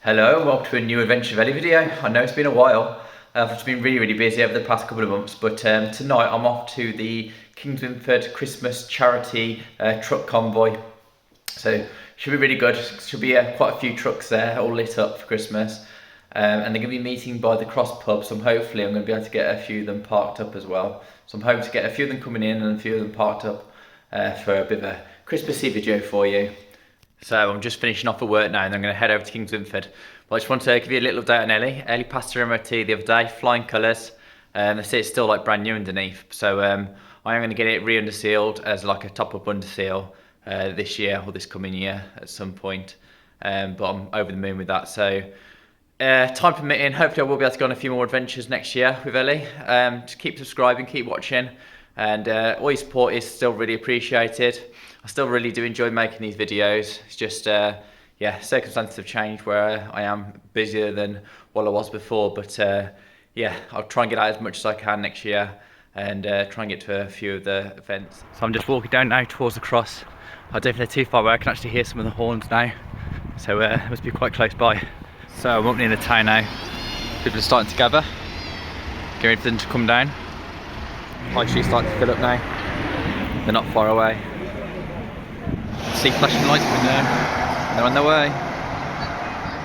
Hello and welcome to a new Adventure Valley video. I know it's been a while. I've just been really busy over the past couple of months, but tonight I'm off to the Kingswinford Christmas Charity Truck Convoy. So should be really good. Should be quite a few trucks there all lit up for Christmas. And they're going to be meeting by the Cross pub, so hopefully I'm going to be able to get a few of them parked up as well. So I'm hoping to get a few of them coming in and a few of them parked up for a bit of a Christmassy video for you. So I'm just finishing off at work now and I'm going to head over to Kingswinford. But I just want to give you a little update on Ellie. Ellie passed her MOT the other day, flying colours. They say it's still like brand new underneath. So I am going to get it re-undersealed as like a top-up underseal this year or this coming year at some point. But I'm over the moon with that. So time permitting, hopefully I will be able to go on a few more adventures next year with Ellie. Just keep subscribing, keep watching. And all your support is still really appreciated. I still really do enjoy making these videos. It's just, yeah, circumstances have changed where I am busier than what I was before. But yeah, I'll try and get out as much as I can next year and try and get to a few of the events. So I'm just walking down now towards the cross. I'm definitely too far away. I can actually hear some of the horns now. So it must be quite close by. So I'm up near the town now. People are starting to gather. Getting ready for them to come down. High Street's starting to fill up now. They're not far away. See flashing lights coming down. They're on their way.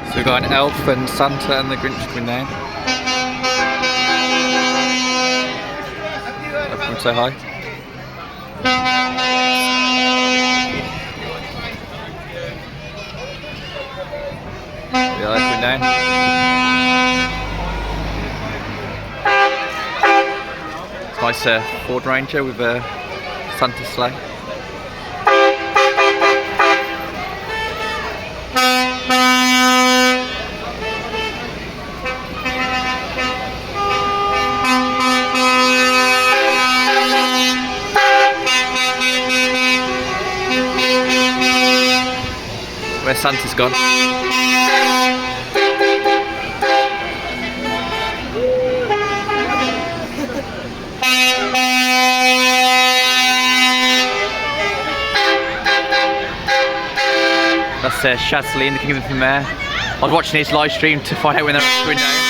So we've got an elf and Santa and the Grinch coming down. Everyone say hi. Yeah, they're coming down. It's a nice Ford Ranger with a Santa sleigh. Where's Santa's gone? That's Shazly in the Kingswinford Mayor. I was watching his live stream to find out when they're going down.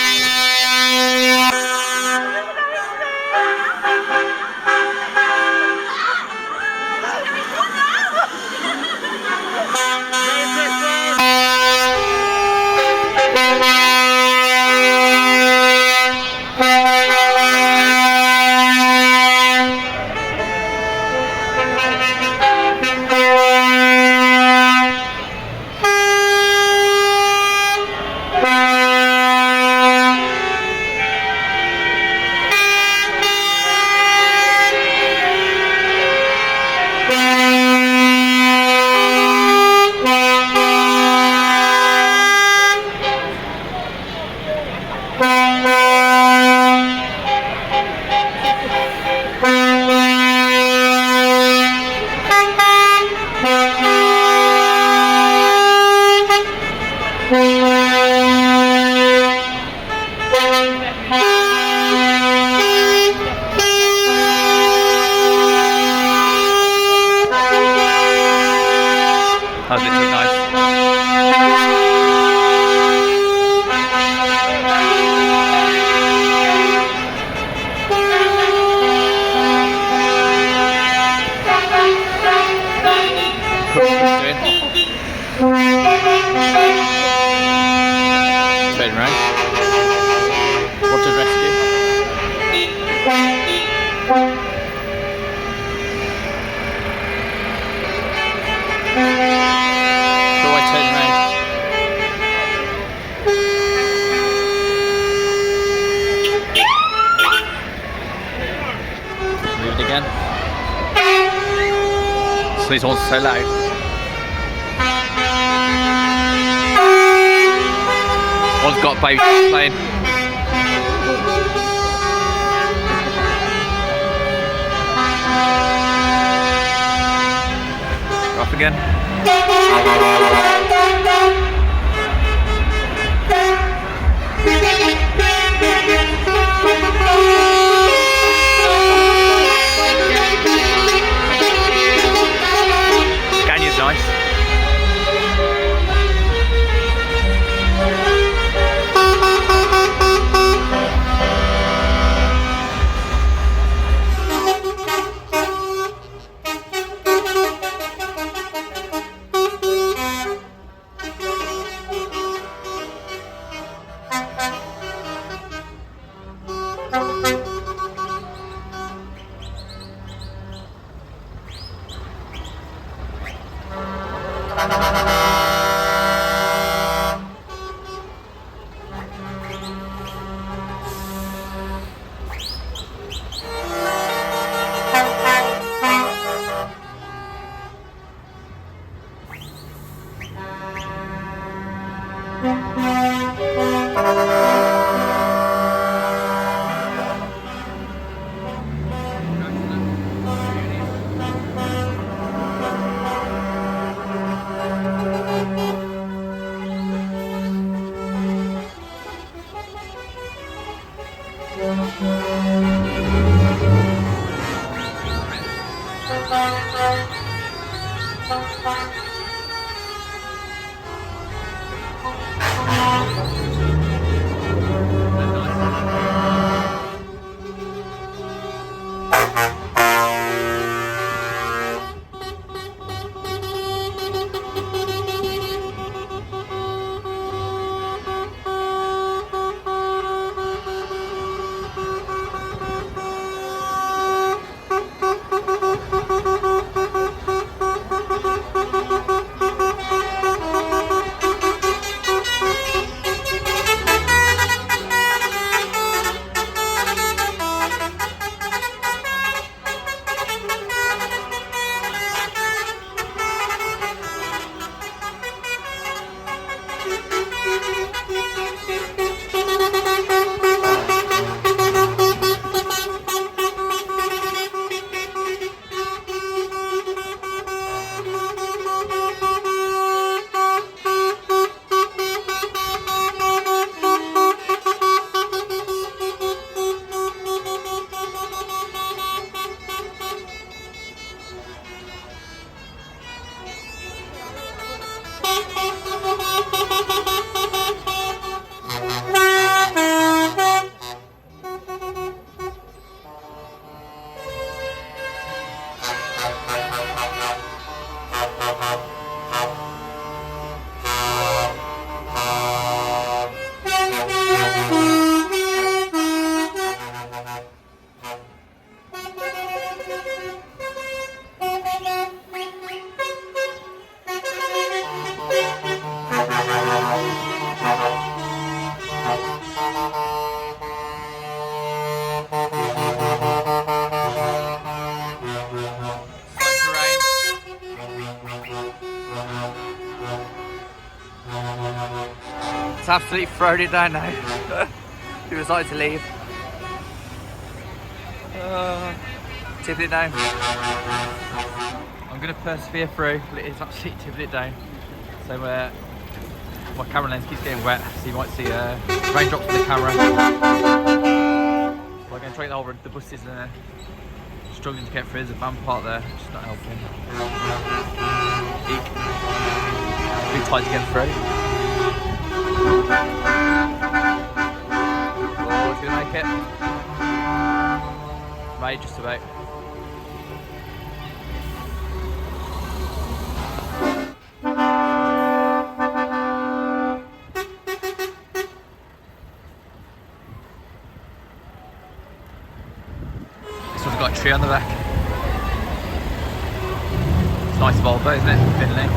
How's it look nice? Turn right. Wanted rescue. Turn right. Move it again. So these horns are so loud. One's got baby playing. We're off again. Scania's nice. It's absolutely thrown it down now. He decided to leave. Tipping it down. I'm going to persevere through, but it is absolutely tipping it down. So my camera lens keeps getting wet, so you might see raindrops on the camera. So I'm going to try to get the buses struggling to get through. There's a van part there, which is not helping. Eek. Be tight to get through. Oh, it's going to make it. Made just about. This one's got a tree on the back. It's a nice Volvo, isn't it? Finley.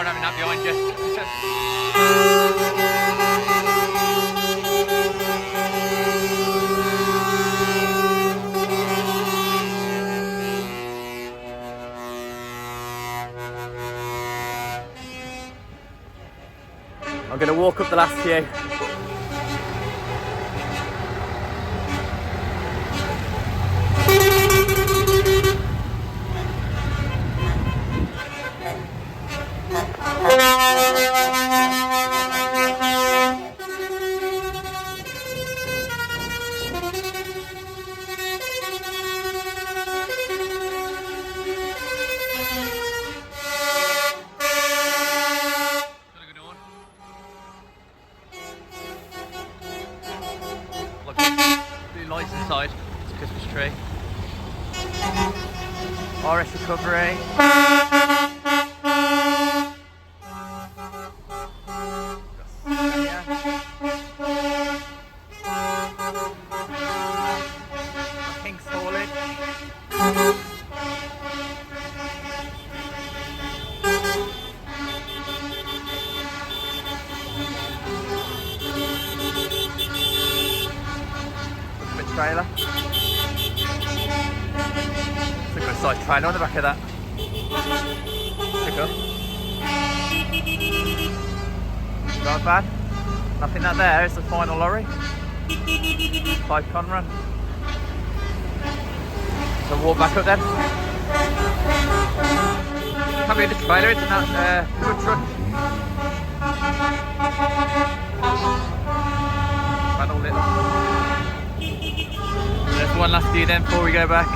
hard having that behind you. I'm going to walk up the last few. Lights inside, it's a Christmas tree. RS recovery. King's haulage. Trailer. It's a good sized trailer on the back of that. Pick up. Not bad. Nothing that there is the final lorry. 5-con run. So walk back up then. Can't be the trailer, it's that good truck. Panel lit. There's one last view then before we go back.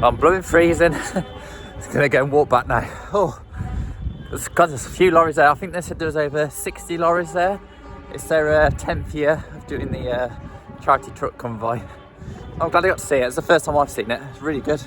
I'm blowing freezing. Just gonna go and walk back now. Oh, there's a few lorries there. I think they said there was over 60 lorries there. It's their 10th year of doing the Charity Truck Convoy. I'm glad I got to see it. It's the first time I've seen it. It's really good.